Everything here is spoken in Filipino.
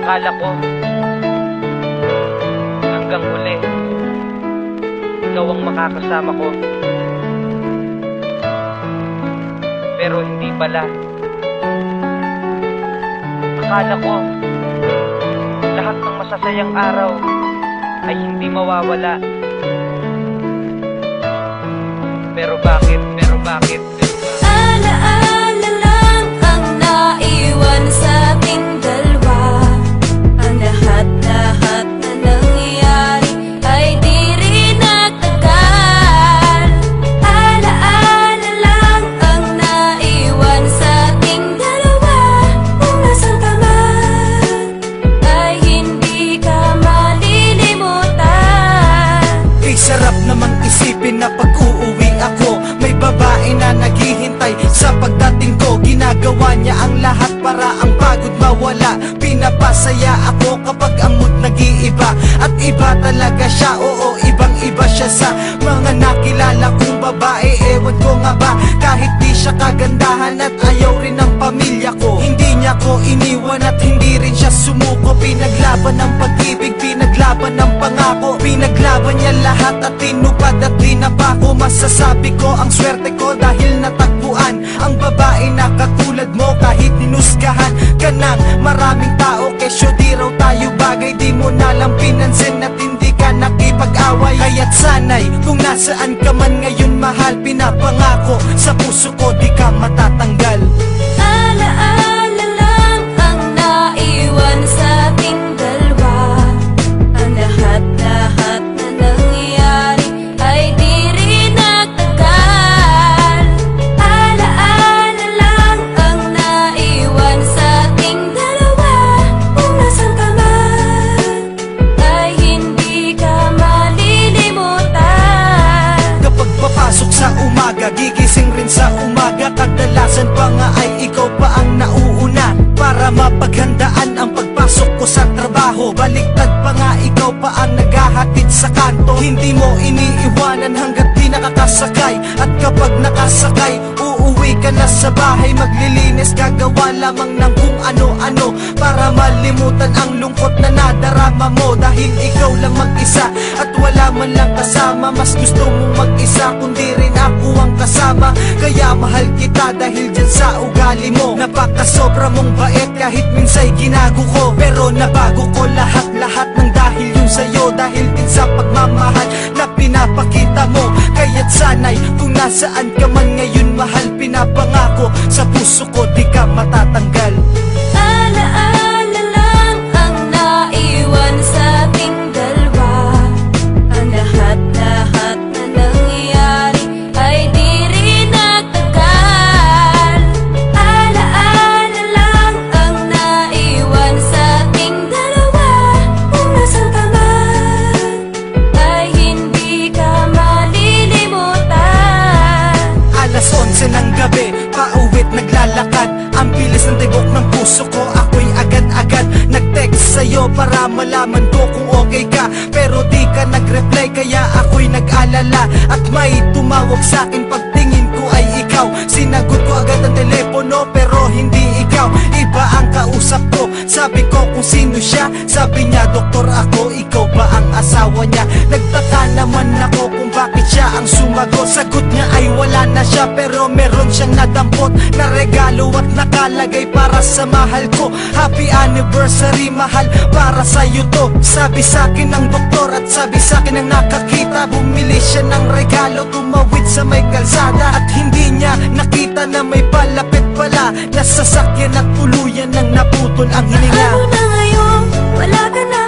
Akala ko hanggang huli ikaw ang makakasama ko, pero hindi pala. Akala ko lahat ng masasayang araw ay hindi mawawala, pero bakit? Alaala lang ang naiwan sa ating dalawa. Ang lahat-lahat na nangyayari ay di rin nagtagal. Alaala lang ang naiwan sa ating dalawa. Kung nasan ka man ay hindi ka malilimutan. Kay sarap namang isipin na pag-uuwi ako, may babae na naghihintay sa pagdating ko. Ginagawa niya ang lahat para ang pagod mawala. Pinapasaya ako kapag ang mood nag-iiba. At iba talaga siya, oo, ibang-iba siya sa mga nakilala kong babae. Ewan ko nga ba, kahit di siya kagandahan at ayaw rin ng pamilya ko, hindi niya ko iniwan at hindi rin siya sumuko. Pinaglaban ng pag-ibig, pinaglaban ng pangako, pinaglaban niya lahat at tinupad at dinapako. Masasabi ko ang swerte ko dahil natagpuan ang babae na katulad mo. Kahit hinusgahan ka ng maraming tao, kesyo di raw tayo bagay, di mo nalang pinansin at hindi ka nakipag-away. Kaya't sanay kung nasaan ka man ngayon mahal, pinapangako sa puso ko di ka matatanggal. Alaala lang ang naiwan sa ating dalawa. Ang lahat-lahat na nangyayari ay di rin nagtagal. Alaala lang ang naiwan sa ating dalawa. Kung nasan ka man ay hindi ka malilimutan. Kapag papasok sa umaga, gigising rin sa umaga, kadalasan pa nga ay ikaw pa ang nauuna para mapaghandaan ang pagpasok ko sa trabaho. Baliktad pa nga, ikaw pa ang naghahatid sa kanto. Hindi mo iniiwanan hanggat di nakakasakay, at kapag nakasakay, uuwi ka na sa bahay. Maglilinis, gagawa lamang ng kung ano-ano para malimutan ang lungkot na nadarama mo. Dahil ikaw lang mag-isa at wala man lang kasama, mas gusto mong mag-isa kundi rin ako ang kasama. Kaya mahal kita dahil dyan sa ugali mo. Napakasobra mong bait kahit minsa'y ginago ko, pero nabago ko lahat-lahat ng dahil yung sa'yo. Dahil din sa pagmamahal na pinapakita mo. Kaya't sanay kung nasaan ka man ngayon mahal, pinapangako sa puso ko di ka matatanggal. Alaala lang ang naiwan sa ating dalawa. Ang lahat-lahat na nangyayari ay di rin nagtagal. Alaala lang ang naiwan sa ating dalawa. Kung nasan ka man ay hindi ka malilimutan. Alas 11 ng gabi, pauwit naglalakad. Ang bilis ng tibok ng puso ko, ako'y agad-agad nag-text sa'yo para malaman ko kung okay ka. Pero di ka nag-reply kaya ako'y nag-alala. At may tumawag sa'kin, pagtingin ko ay ikaw. Sinagot ko agad ang telepono pero hindi ikaw. Iba ang kausap ko, sabi ko kung sino siya. Sabi niya doktor ako, ikaw ba ang asawa niya? Nagtaka naman ako kung bakit siya ang sumagot. Sagot niya ay wala na siya pero meron siyang nadampot na regalo at nakalagay para sa mahal ko. Happy anniversary mahal, para sa'yo to. Sabi sa'kin ng doktor at sabi sa'kin ng nakakita. Bumili siya ng regalo, tumawid sa may kalsada. At hindi niya nakita na may palapit pala na sasakyan at tuluyan nang naputol ang hininga. Ano na ngayon? Wala ka na